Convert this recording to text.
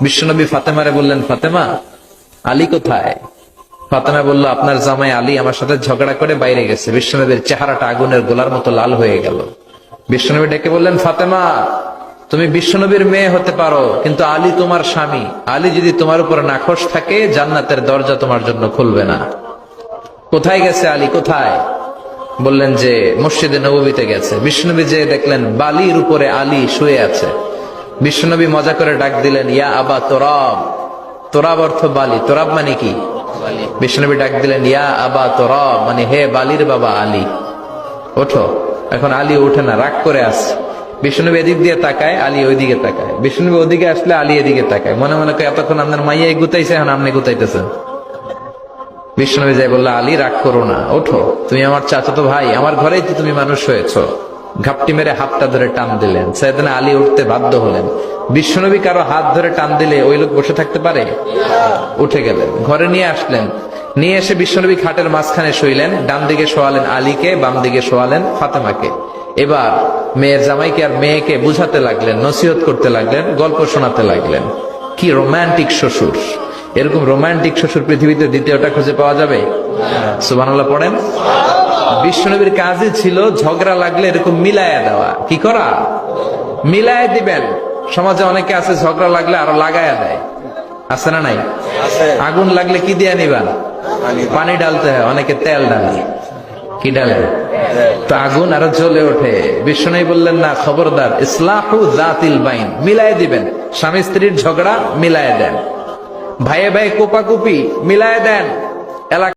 বিশ্বনবী ফাতেমারে বললেন, ফাতেমা, আলী কোথায়? ফাতেমা বলল, আপনার জামাই আলী আমার সাথে ঝগড়া করে বাইরে গেছে। বিশ্বনবীর চেহারাটা আগুনের গোলার মতো লাল হয়ে গেল। বিশ্বনবী ডেকে বললেন, ফাতেমা, তুমি বিশ্বনবীর মেয়ে হতে পারো, কিন্তু আলী তোমার স্বামী। আলী যদি তোমার উপর নাখোশ থাকে, জান্নাতের দরজা তোমার জন্য খুলবে না। কোথায় গেছে আলী, কোথায়? বললেন যে মসজিদে নববীতে গেছে। বিশ্বনবী যে দেখলেন বালির উপরে আলী শুয়ে আছে। বিশ্বনবী মজা করে ডাক দিলেন, ইয়া আবা তোরাব। তোরাব অর্থ বালি, তোরাব মানে কি? বিশ্বনবী ডাক দিলেন, ইয়া আবা তোরাব, মানে হে বালির বাবা আলী, ওঠো। এখন আলী ওঠে না, রাগ করে আসছে। বিশ্বনবী এদিক দিয়ে তাকায়, আলী ওইদিকে তাকায়। বিশ্বনবী ওদিকে আসলে আলী এদিকে তাকায়। মনে মনে কয়, এতক্ষণ আপনার মাইয়া গুতাইছে, এখন আপনি গুতাইতেছেন। বিশ্বনবী যাই বলল, আলী রাগ করো না, ওঠো, তুমি আমার চাচাতো ভাই, আমার ঘরেই তো তুমি মানুষ হয়েছ। ঘাপটি মেরে হাতটা ধরে টান দিলেন। সাইয়েদনা আলী উঠতে বাধ্য হলেন। বিশ্বনবী কারো হাত ধরে টান দিলে ওই লোক বসে থাকতে পারে? উঠে গেলেন, ঘরে নিয়ে আসলেন। নিয়ে এসে বিশ্বনবী খাটের মাঝখানে শুইলেন। ডান দিকে শোয়ালেন আলীকে, বাম দিকে শোয়ালেন ফাতেমাকে। এবার মেয়ের জামাইকে আর মেয়েকে বুঝাতে লাগলেন, নসিহত করতে লাগলেন, গল্প শোনাতে লাগলেন। কি রোমান্টিক শ্বশুর! এরকম রোমান্টিক শ্বশুর পৃথিবীতে দ্বিতীয়টা খুঁজে পাওয়া যাবে? সুবহানাল্লাহ পড়েন। বিশ্বনবীর কাজই ছিল ঝগড়া লাগলে এরকম মিলায়া দেওয়া। কি করা? মিলায়া দিবেন। সমাজে অনেকে আছে ঝগড়া লাগলে আরো লাগায়া দেয়, আছে না নাই? আগুন লাগলে কি দিয়ে নিবেন? পানি ডালতে হয়, অনেকে তেল ডালে। কি ডালে? তো আগুন আরো জ্বলে ওঠে। বিশ্বনবী বললেন, না, খবরদার, ইসলাহু যাতিল বাইন, মিলায়া দিবেন। স্বামী স্ত্রীর ঝগড়া মিলায়া দেন, ভাইয়ে ভাই কোপাকুপি মিলায়া দেন।